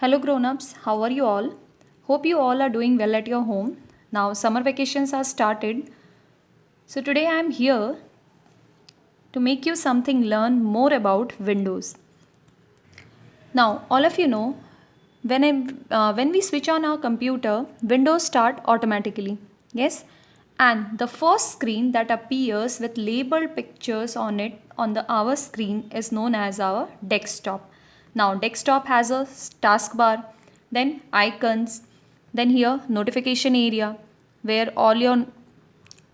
Hello grown-ups, how are you all? Hope you all are doing well at your home. Now summer vacations are started. So today I am here to make you something learn more about Windows. Now all of you know when we switch on our computer, Windows start automatically. Yes? And the first screen that appears with labeled pictures on it on the our screen is known as our desktop. Now desktop has a taskbar, then icons, then here notification area where all your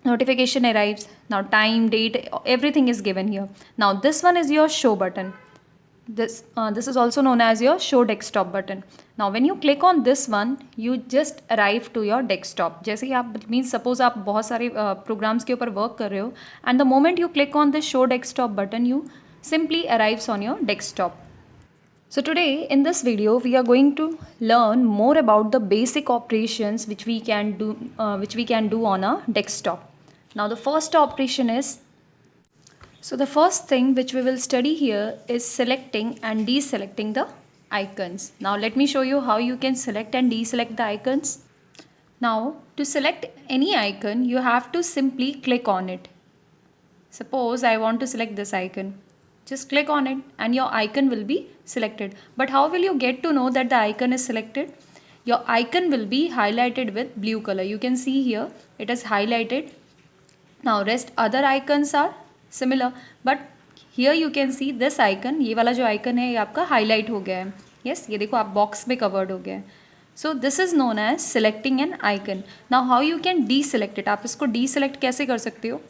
notification arrives. Now time, date, everything is given here. Now this one is your show button. This is also known as your show desktop button. Now when you click on this one, you just arrive to your desktop. जैसे ही आप means suppose आप बहुत सारे programs के ऊपर work कर रहे हो, and the moment you click on this show desktop button, you simply arrives on your desktop. So today in this video we are going to learn more about the basic operations which we can do on a desktop. Now the first operation is, so the first thing which we will study here is selecting and deselecting the icons. Now let me show you how you can select and deselect the icons. Now to select any icon, you have to simply click on it. Suppose I want to select this icon. Just click on it and your icon will be selected. But how will you get to know that the icon is selected? Your icon will be highlighted with blue color. You can see here it is highlighted. Now rest other icons are similar, but here you can see this icon, ये वाला जो icon है ये आपका highlight हो गया है. Yes, ये देखो आप box में covered हो गया है. So this is known as selecting an icon. Now how you can deselect it? आप इसको deselect कैसे कर सकते हो?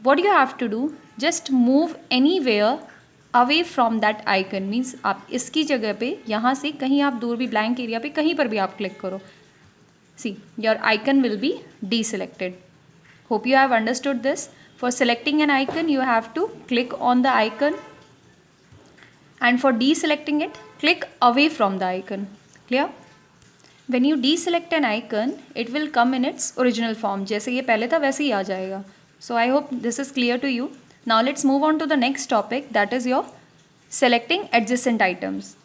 What you have to do, just move anywhere away from that icon. Means आप इसकी जगह पे यहाँ से कहीं आप दूर भी blank area पे कहीं पर भी आप click करो. See, your icon will be deselected. Hope you have understood this. For selecting an icon, you have to click on the icon, and for deselecting it, click away from the icon. Clear? When you deselect an icon, it will come in its original form. जैसे ये पहले था वैसे ही आ जाएगा. So I hope this is clear to you. Now let's move on to the next topic, that is your selecting adjacent items.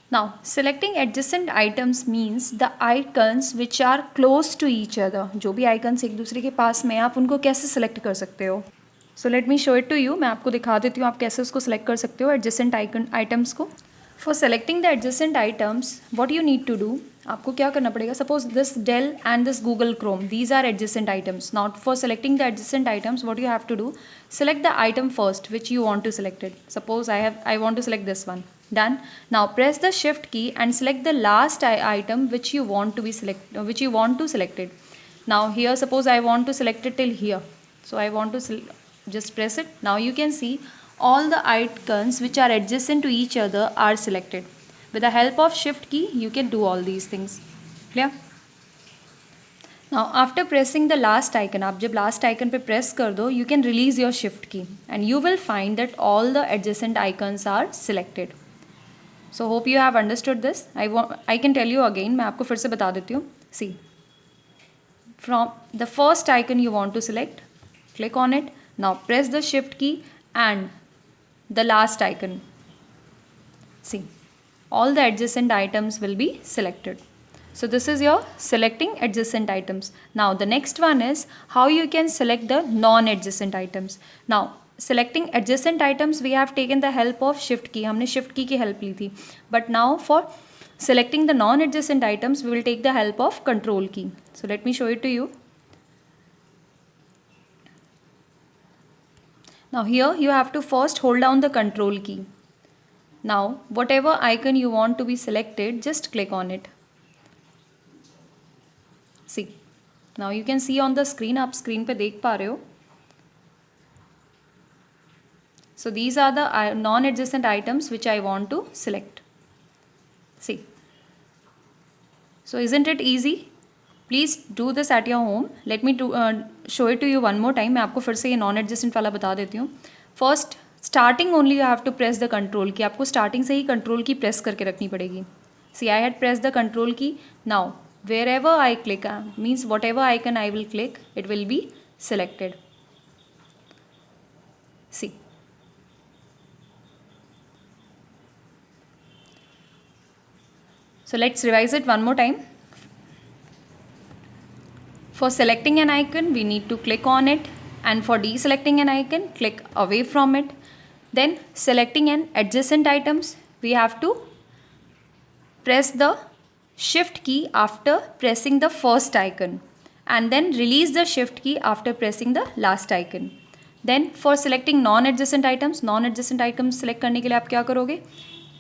Now, selecting adjacent items means the icons which are close to each other. जो भी icons एक दूसरे के पास में आप उनको कैसे select कर सकते हो? So let me show it to you. मैं आपको दिखा देती हूँ आप कैसे उसको select कर सकते हो adjacent items को. For selecting the adjacent items, what you need to do? आपको क्या करना पड़ेगा? Suppose this Dell and this Google Chrome, these are adjacent items. Now for selecting the adjacent items, what you have to do? Select the item first which you want to select it. Suppose I want to select this one. Done. Now press the shift key and select the last item which you want to select it. Now here suppose I want to select it till here. So I want to just press it. Now you can see all the icons which are adjacent to each other are selected. With the help of shift key you can do all these things. Clear? Now after pressing the last icon, आप जब last icon पे press कर दो, you can release your shift key and you will find that all the adjacent icons are selected. So hope you have understood this. I can tell you again. मैं आपको फिर से बता देती हूँ. See, from the first icon you want to select, click on it. Now press the shift key and the last icon. See, all the adjacent items will be selected. So this is your selecting adjacent items. Now the next one is how you can select the non-adjacent items. Now selecting adjacent items we have taken the help of shift key. हमने shift key की help ली थी. But now for selecting the non-adjacent items we will take the help of control key. So let me show it to you. Now here you have to first hold down the control key. Now whatever icon you want to be selected, just click on it. See, now you can see on the screen, आप screen पे देख पा रहे हो. So these are the non-adjacent items which I want to select. See. So isn't it easy? Please do this at your home. Let me show it to you one more time. मैं आपको फिर से ये non-adjacent वाला बता देती हूँ. First, starting only you have to press the control key. आपको starting से ही control key press करके रखनी पड़ेगी. See, I had pressed the control key. Now, wherever I click, means whatever icon I will click, it will be selected. See. So let's revise it one more time. For selecting an icon, we need to click on it, and for deselecting an icon, click away from it. Then selecting an adjacent items, we have to press the shift key after pressing the first icon, and then release the shift key after pressing the last icon. Then for selecting non-adjacent items select करने के लिए आप क्या करोगे?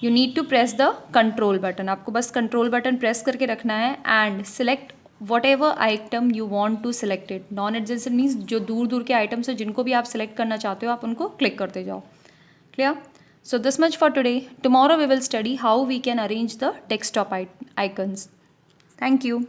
You need to press the control button. आपको बस control button press करके रखना है and select whatever item you want to select it. Non-adjacent means जो दूर दूर के items हैं जिनको भी आप select करना चाहते हो आप उनको click करते जाओ. Clear? So this much for today. Tomorrow we will study how we can arrange the desktop icons. Thank you.